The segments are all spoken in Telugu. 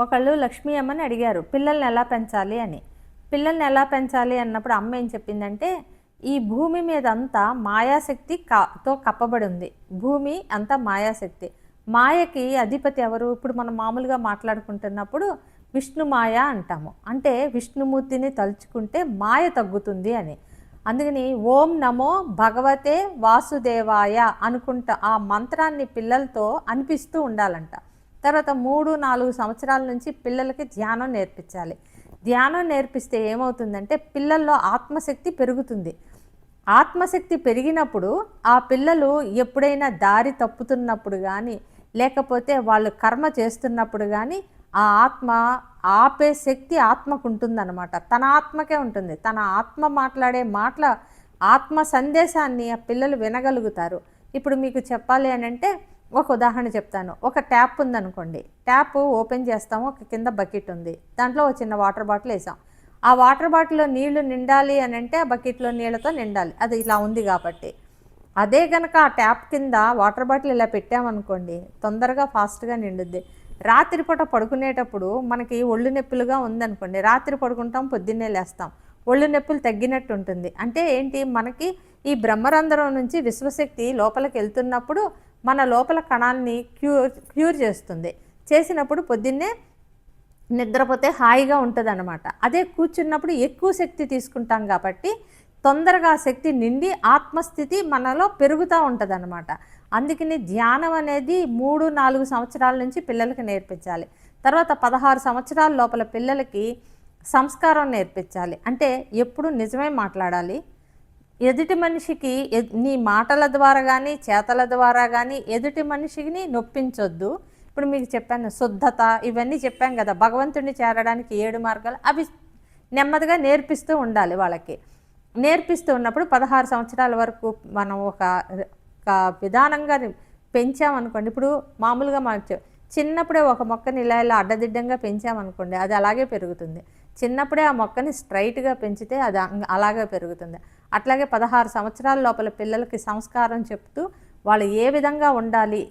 ఒకళ్ళు లక్ష్మీ అమ్మని అడిగారు పిల్లల్ని ఎలా పెంచాలి అని. పిల్లల్ని ఎలా పెంచాలి అన్నప్పుడు అమ్మ ఏం చెప్పిందంటే, ఈ భూమి మీద అంతా మాయాశక్తి తో కప్పబడి ఉంది. భూమి అంతా మాయాశక్తి. మాయకి అధిపతి ఎవరు? ఇప్పుడు మనం మామూలుగా మాట్లాడుకుంటున్నప్పుడు విష్ణు మాయ అంటాము. అంటే విష్ణుమూర్తిని తలుచుకుంటే మాయ తగ్గుతుంది అని. అందుకని ఓం నమో భగవతే వాసుదేవాయ అనుకుంటా ఆ మంత్రాన్ని పిల్లలతో అనిపిస్తూ ఉండాలంట. తర్వాత 3-4 సంవత్సరాల నుంచి పిల్లలకి ధ్యానం నేర్పించాలి. ధ్యానం నేర్పిస్తే ఏమవుతుందంటే పిల్లల్లో ఆత్మశక్తి పెరుగుతుంది. ఆత్మశక్తి పెరిగినప్పుడు ఆ పిల్లలు ఎప్పుడైనా దారి తప్పుతున్నప్పుడు కానీ, లేకపోతే వాళ్ళు కర్మ చేస్తున్నప్పుడు కానీ ఆ ఆత్మ ఆపే శక్తి ఆత్మకు ఉంటుందన్నమాట. తన ఆత్మకే ఉంటుంది. తన ఆత్మ మాట్లాడే మాటల ఆత్మ సందేశాన్ని ఆ పిల్లలు వినగలుగుతారు. ఇప్పుడు మీకు చెప్పాలి అని అంటే ఒక ఉదాహరణ చెప్తాను. ఒక ట్యాప్ ఉందనుకోండి. ట్యాప్ ఓపెన్ చేస్తాము, ఒక కింద బకెట్ ఉంది, దాంట్లో ఒక చిన్న వాటర్ బాటిల్ వేసాం. ఆ వాటర్ బాటిల్లో నీళ్లు నిండాలి అని అంటే ఆ బకెట్లో నీళ్ళతో నిండాలి, అది ఇలా ఉంది కాబట్టి. అదే కనుక ఆ ట్యాప్ కింద వాటర్ బాటిల్ ఇలా పెట్టామనుకోండి, తొందరగా ఫాస్ట్గా నిండుద్ది. రాత్రిపూట పడుకునేటప్పుడు మనకి ఒళ్ళు నొప్పులుగా ఉందనుకోండి, రాత్రి పడుకుంటాం, పొద్దున్నే లేస్తాం, ఒళ్ళు నొప్పులు తగ్గినట్టు ఉంటుంది. అంటే ఏంటి, మనకి ఈ బ్రహ్మరంధ్రం నుంచి విశ్వశక్తి లోపలికి వెళ్తున్నప్పుడు మన లోపల కణాన్ని క్యూర్ చేస్తుంది. చేసినప్పుడు పొద్దున్నే నిద్రపోతే హాయిగా ఉంటుంది అన్నమాట. అదే కూర్చున్నప్పుడు ఎక్కువ శక్తి తీసుకుంటాం కాబట్టి తొందరగా శక్తి నిండి ఆత్మస్థితి మనలో పెరుగుతూ ఉంటుంది అన్నమాట. అందుకని ధ్యానం అనేది 3-4 సంవత్సరాల నుంచి పిల్లలకి నేర్పించాలి. తర్వాత 16 సంవత్సరాల లోపల పిల్లలకి సంస్కారం నేర్పించాలి. అంటే ఎప్పుడు నిజమే మాట్లాడాలి. ఎదుటి మనిషికి నీ మాటల ద్వారా కానీ చేతల ద్వారా కానీ ఎదుటి మనిషిని నొప్పించొద్దు. ఇప్పుడు మీకు చెప్పాను శుద్ధత, ఇవన్నీ చెప్పాం కదా, భగవంతుడిని చేరడానికి 7 మార్గాలు, అవి నెమ్మదిగా నేర్పిస్తూ ఉండాలి వాళ్ళకి. నేర్పిస్తూ ఉన్నప్పుడు 16 సంవత్సరాల వరకు మనం ఒక విధానంగా పెంచామనుకోండి. ఇప్పుడు మామూలుగా మనం చిన్నప్పుడే ఒక మొక్కని ఇలా అడ్డదిడ్డంగా పెంచామనుకోండి, అది అలాగే పెరుగుతుంది. చిన్నప్పుడే ఆ మొక్కని స్ట్రైట్గా పెంచితే అది అలాగే పెరుగుతుంది. అట్లాగే 16 సంవత్సరాల లోపల పిల్లలకి సంస్కారం చెప్తూ వాళ్ళు ఏ విధంగా ఉండాలి,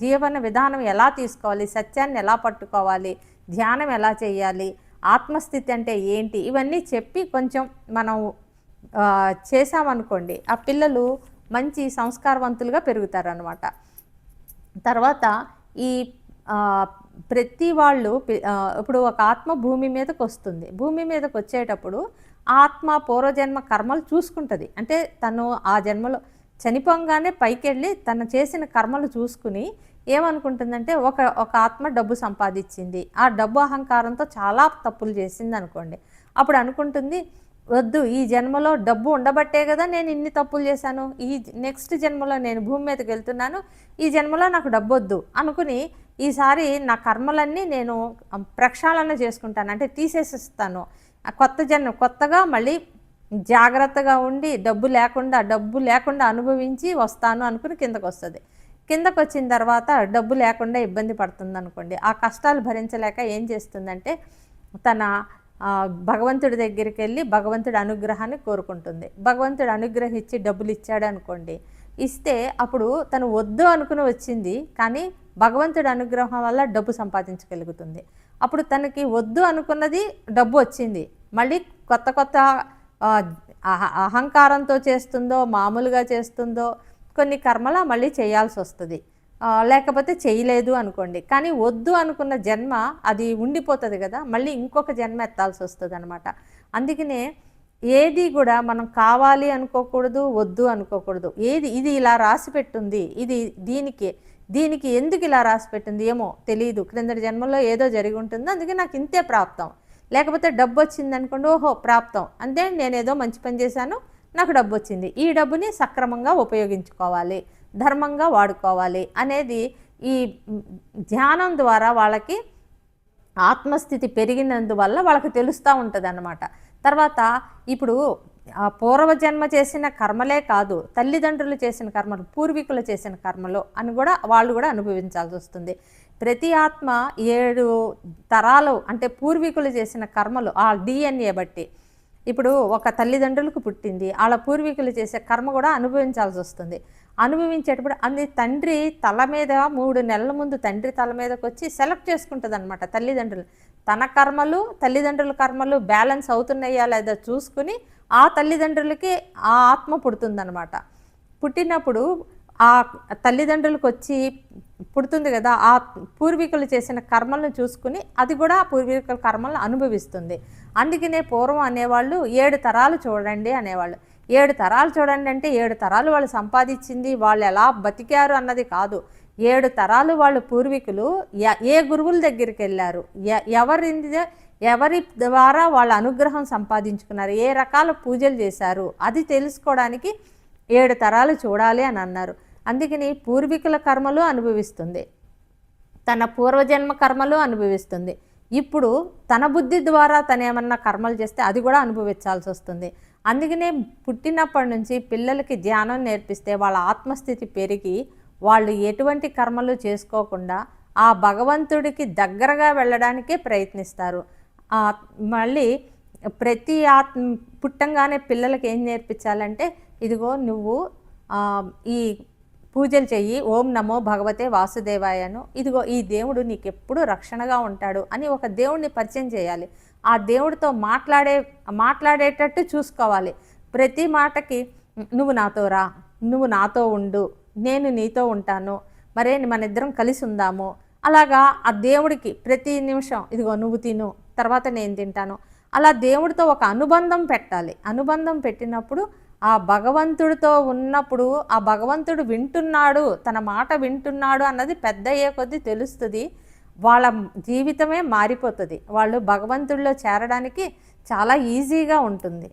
జీవన విధానం ఎలా తీసుకోవాలి, సత్యాన్ని ఎలా పట్టుకోవాలి, ధ్యానం ఎలా చేయాలి, ఆత్మస్థితి అంటే ఏంటి, ఇవన్నీ చెప్పి కొంచెం మనం చేసామనుకోండి, ఆ పిల్లలు మంచి సంస్కారవంతులుగా పెరుగుతారనమాట. తర్వాత ఈ ప్రతి వాళ్ళు ఇప్పుడు ఒక ఆత్మ భూమి మీదకి వస్తుంది. భూమి మీదకి వచ్చేటప్పుడు ఆత్మ పూర్వజన్మ కర్మలు చూసుకుంటుంది. అంటే తను ఆ జన్మలో చనిపోగానే పైకి వెళ్ళి తను చేసిన కర్మలు చూసుకుని ఏమనుకుంటుందంటే ఒక ఆత్మ డబ్బు సంపాదించింది, ఆ డబ్బు అహంకారంతో చాలా తప్పులు చేసింది అనుకోండి. అప్పుడు అనుకుంటుంది, వద్దు, ఈ జన్మలో డబ్బు ఉండబట్టే కదా నేను ఇన్ని తప్పులు చేశాను, ఈ నెక్స్ట్ జన్మలో నేను భూమి మీదకి వెళ్తున్నాను, ఈ జన్మలో నాకు డబ్బు వద్దు అనుకుని ఈసారి నా కర్మలన్నీ నేను ప్రక్షాళన చేసుకుంటాను, అంటే తీసేసిస్తాను, కొత్తగా మళ్ళీ జాగ్రత్తగా ఉండి డబ్బు లేకుండా అనుభవించి వస్తాను అనుకుని కిందకు వస్తుంది. కిందకు వచ్చిన తర్వాత డబ్బు లేకుండా ఇబ్బంది పడుతుంది అనుకోండి. ఆ కష్టాలు భరించలేక ఏం చేస్తుందంటే తన భగవంతుడి దగ్గరికి వెళ్ళి భగవంతుడి అనుగ్రహాన్ని కోరుకుంటుంది. భగవంతుడు అనుగ్రహించి డబ్బులు ఇచ్చాడు అనుకోండి, ఇస్తే అప్పుడు తను వద్దు అనుకుని వచ్చింది, కానీ భగవంతుడి అనుగ్రహం వల్ల డబ్బు సంపాదించగలుగుతుంది. అప్పుడు తనకి వద్దు అనుకున్నది డబ్బు వచ్చింది, మళ్ళీ కొత్త అహంకారంతో చేస్తుందో మామూలుగా చేస్తుందో కొన్ని కర్మల మళ్ళీ చేయాల్సి వస్తుంది, లేకపోతే చేయలేదు అనుకోండి. కానీ వద్దు అనుకున్న జన్మ అది ఉండిపోతుంది కదా, మళ్ళీ ఇంకొక జన్మ ఎత్తాల్సి వస్తుంది అనమాట. అందుకనే ఏది కూడా మనం కావాలి అనుకోకూడదు, వద్దు అనుకోకూడదు. ఇది ఇలా రాసి పెట్టుంది, ఇది దీనికి ఎందుకు ఇలా రాసి పెట్టింది ఏమో తెలియదు, క్రిందటి జన్మలో ఏదో జరిగి ఉంటుంది, అందుకే నాకు ఇంతే ప్రాప్తం. లేకపోతే డబ్బు వచ్చింది అనుకోండి, ఓహో ప్రాప్తం, అంతే, నేనేదో మంచి పని చేశాను, నాకు డబ్బు వచ్చింది, ఈ డబ్బుని సక్రమంగా ఉపయోగించుకోవాలి, ధర్మంగా వాడుకోవాలి అనేది ఈ ధ్యానం ద్వారా వాళ్ళకి ఆత్మస్థితి పెరిగినందువల్ల వాళ్ళకి తెలుస్తూ ఉంటుంది అన్నమాట. తర్వాత ఇప్పుడు పూర్వజన్మ చేసిన కర్మలే కాదు, తల్లిదండ్రులు చేసిన కర్మలు, పూర్వీకులు చేసిన కర్మలు అని కూడా వాళ్ళు కూడా అనుభవించాల్సి వస్తుంది. ప్రతి ఆత్మ 7 తరాలు అంటే పూర్వీకులు చేసిన కర్మలు ఆ DNA బట్టి, ఇప్పుడు ఒక తల్లిదండ్రులకు పుట్టింది, వాళ్ళ పూర్వీకులు చేసే కర్మ కూడా అనుభవించాల్సి వస్తుంది. అనుభవించేటప్పుడు అది తండ్రి తల మీద 3 నెలల ముందు తండ్రి తల మీదకి వచ్చి సెలెక్ట్ చేసుకుంటుంది అనమాట తల్లిదండ్రులు. తన కర్మలు తల్లిదండ్రుల కర్మలు బ్యాలెన్స్ అవుతున్నాయా లేదా చూసుకుని ఆ తల్లిదండ్రులకి ఆ ఆత్మ పుడుతుందనమాట. పుట్టినప్పుడు ఆ తల్లిదండ్రులకు వచ్చి పుడుతుంది కదా, ఆ పూర్వీకులు చేసిన కర్మలను చూసుకుని అది కూడా ఆ పూర్వీకుల కర్మలను అనుభవిస్తుంది. అందుకనే పూర్వం అనేవాళ్ళు 7 తరాలు చూడండి అనేవాళ్ళు. 7 తరాలు చూడండి అంటే 7 తరాలు వాళ్ళు సంపాదించింది, వాళ్ళు ఎలా బతికారు అన్నది కాదు. 7 తరాలు వాళ్ళు పూర్వీకులు ఏ గురువుల దగ్గరికి వెళ్ళారు, ఎవరి ద్వారా వాళ్ళ అనుగ్రహం సంపాదించుకున్నారు, ఏ రకాల పూజలు చేశారు, అది తెలుసుకోవడానికి 7 తరాలు చూడాలి అని అన్నారు. అందుకని పూర్వీకుల కర్మలు అనుభవిస్తుంది, తన పూర్వజన్మ కర్మలు అనుభవిస్తుంది. ఇప్పుడు తన బుద్ధి ద్వారా తను ఏమన్నా కర్మలు చేస్తే అది కూడా అనుభవించాల్సి వస్తుంది. అందుకనే పుట్టినప్పటి నుంచి పిల్లలకి ధ్యానం నేర్పిస్తే వాళ్ళ ఆత్మస్థితి పెరిగి వాళ్ళు ఎటువంటి కర్మలు చేసుకోకుండా ఆ భగవంతుడికి దగ్గరగా వెళ్ళడానికే ప్రయత్నిస్తారు. మళ్ళీ ప్రతి పుట్టంగానే పిల్లలకి ఏం నేర్పించాలంటే, ఇదిగో నువ్వు ఈ పూజలు చెయ్యి, ఓం నమో భగవతే వాసుదేవాయను, ఇదిగో ఈ దేవుడు నీకు ఎప్పుడు రక్షణగా ఉంటాడు అని ఒక దేవుడిని పరిచయం చేయాలి. ఆ దేవుడితో మాట్లాడేటట్టు చూసుకోవాలి. ప్రతి మాటకి నువ్వు నాతో రా, నువ్వు నాతో ఉండు, నేను నీతో ఉంటాను, మరే మన ఇద్దరం కలిసి ఉందాము, అలాగా ఆ దేవుడికి ప్రతి నిమిషం ఇదిగో నువ్వు తిను, తర్వాత నేను తింటాను, అలా దేవుడితో ఒక అనుబంధం పెట్టాలి. అనుబంధం పెట్టినప్పుడు ఆ భగవంతుడితో ఉన్నప్పుడు ఆ భగవంతుడు వింటున్నాడు, తన మాట వింటున్నాడు అన్నది పెద్ద అయ్యే కొద్దీ తెలుస్తుంది. వాళ్ళ జీవితమే మారిపోతుంది. వాళ్ళు భగవంతుడిలో చేరడానికి చాలా ఈజీగా ఉంటుంది.